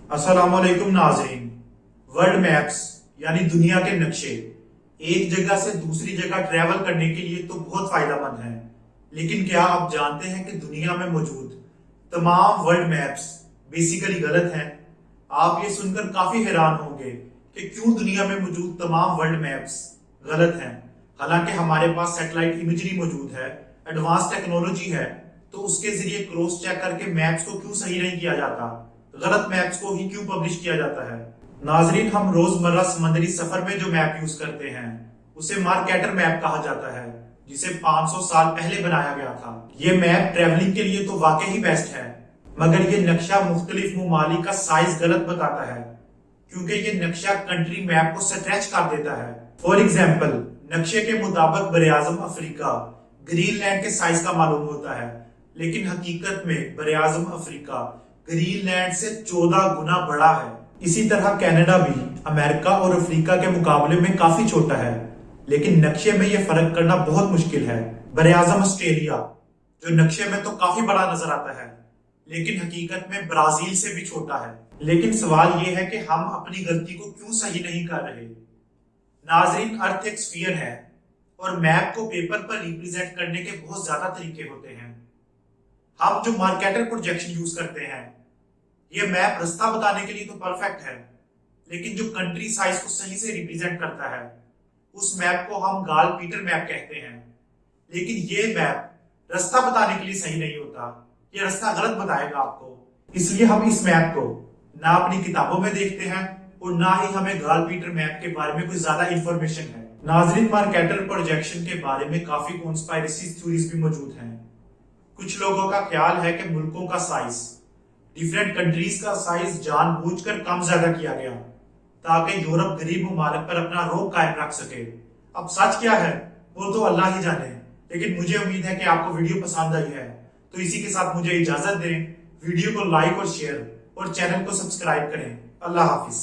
अस्सलाम वालेकुम नाज़रीन। वर्ल्ड मैप्स यानी दुनिया के नक्शे एक जगह से दूसरी जगह ट्रैवल करने के लिए तो बहुत फायदेमंद हैं, लेकिन क्या आप जानते हैं कि दुनिया में मौजूद तमाम वर्ल्ड मैप्स बेसिकली गलत हैं? आप ये सुनकर काफी हैरान होंगे कि क्यों दुनिया में मौजूद तमाम वर्ल्ड मैप्स गलत हैं। हालांकि हमारे पास सैटेलाइट इमेजरी मौजूद है, एडवांस टेक्नोलॉजी है, तो उसके जरिए क्रॉस चेक करके मैप्स को क्यों सही नहीं किया जाता, गलत मैप्स को ही क्यों पब्लिश किया जाता है। नाजरीन, हम रोजमर्रा समंदरी सफर में जो मैप यूज करते हैं उसे मार्केटर मैप कहा जाता है, जिसे 500 साल पहले बनाया गया था। ये मैप ट्रेवलिंग के लिए तो वाकई ही बेस्ट है, मगर ये नक्शा मुख्तलिफ ममालिक का साइज गलत बताता है, क्योंकि ये नक्शा कंट्री मैप को स्ट्रेच कर देता है। फॉर एग्जाम्पल, नक्शे के मुताबिक बरआज़म अफ्रीका ग्रीनलैंड के साइज का मालूम होता है, लेकिन हकीकत में बरआज़म अफ्रीका ग्रीनलैंड से 14 गुना बड़ा है। इसी तरह कनाडा भी अमेरिका और अफ्रीका के मुकाबले में काफी छोटा है, लेकिन नक्शे में यह फर्क करना बहुत मुश्किल है। बरआज़म ऑस्ट्रेलिया जो नक्शे में तो काफी बड़ा नजर आता है, लेकिन हकीकत में ब्राजील से भी छोटा है। लेकिन सवाल यह है कि हम अपनी गलती को क्यों सही नहीं कर रहे। नाजरीन, अर्थ एक स्फीयर है और मैप को पेपर पर रिप्रेजेंट करने के बहुत ज्यादा तरीके होते हैं। हम जो मार्केटर प्रोजेक्शन यूज करते हैं, ये मैप रास्ता बताने के लिए तो परफेक्ट है, लेकिन जो कंट्री साइज को सही से रिप्रेजेंट करता है उस मैप को हम गाल पीटर मैप कहते हैं। लेकिन ये मैप रास्ता बताने के लिए सही नहीं होता, ये रास्ता गलत बताएगा आपको। इसलिए हम इस मैप को ना अपनी किताबों में देखते हैं और ना ही हमें गाल पीटर मैप के बारे में कोई ज्यादा इंफॉर्मेशन है। नाजरीन, मार्केटर प्रोजेक्शन के बारे में काफी कॉन्स्पायरेसी थ्योरीज भी मौजूद हैं। कुछ लोगों का ख्याल है कि मुल्कों का साइज, डिफरेंट कंट्रीज का साइज जानबूझकर कम ज्यादा किया गया ताकि यूरोप गरीब ममालिक पर अपना रोक कायम रख सके। अब सच क्या है वो तो अल्लाह ही जाने, लेकिन मुझे उम्मीद है कि आपको वीडियो पसंद आई है। तो इसी के साथ मुझे इजाजत दें, वीडियो को लाइक और शेयर और चैनल को सब्सक्राइब करें। अल्लाह हाफिज।